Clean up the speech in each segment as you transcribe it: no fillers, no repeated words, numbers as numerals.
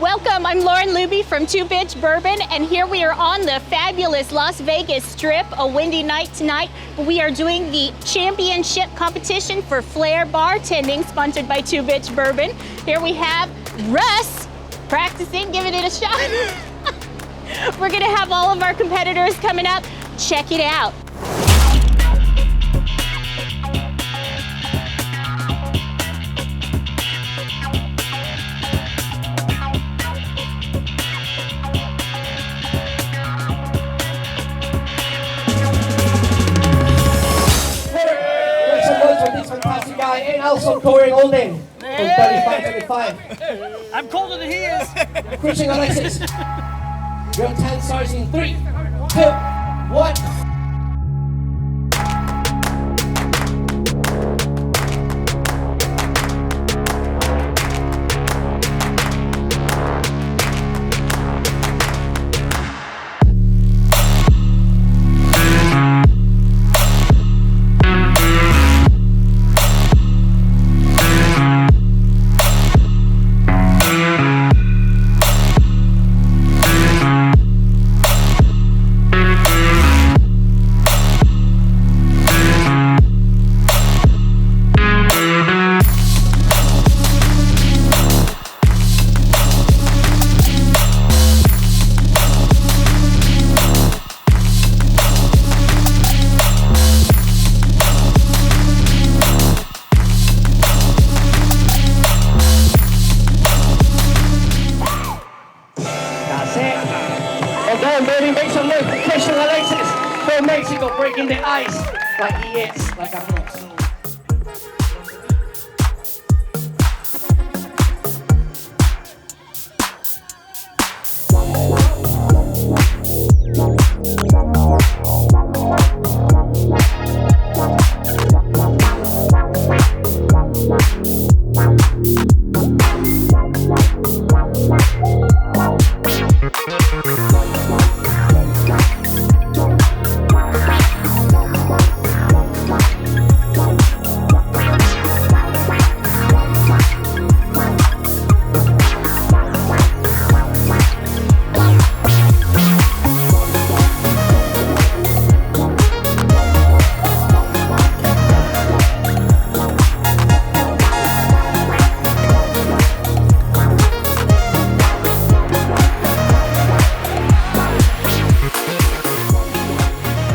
Welcome, I'm Lauren Luby from Bitch Bourbon, and here we are on the fabulous Las Vegas Strip, a windy night tonight. We are doing the championship competition for Flair bartending, sponsored by Bitch Bourbon. Here we have Russ practicing, giving it a shot. We're gonna have all of our competitors coming up. Check it out. And also Dorian Oldan from 35-25. I'm colder than he is. Cruising Alexis. Your 10 starts in 3, 2, 1. Mexico breaking the ice like he is, like a horse.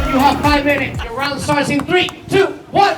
You have 5 minutes. Your round starts in 3, 2, 1.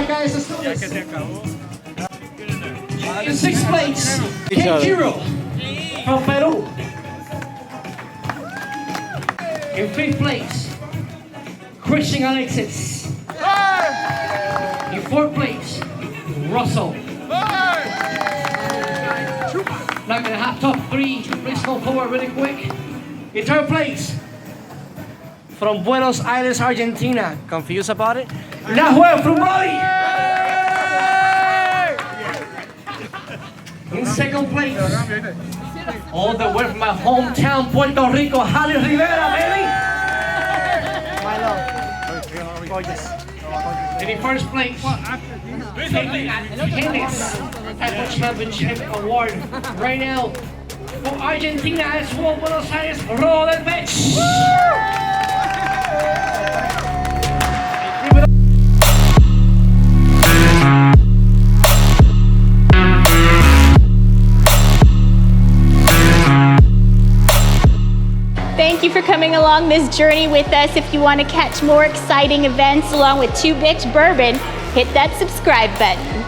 guys, let's do this. In 6th place, Kenjiro from Peru. In 5th place, Christian Alexis. In 4th place, Russell. Not gonna have top 3. Please come forward really quick. In 3rd place, from Buenos Aires, Argentina. Confused about it? Nahuel Frumboli. In 2nd place, all the way from my hometown, Puerto Rico, Rivera, baby. And in 1st place, taking at tennis Apple Championship Award right now from Argentina as well, Buenos Aires, Rodrigo Delpech. Thank you for coming along this journey with us. If you want to catch more exciting events along with 2 Bitch Bourbon, hit that subscribe button.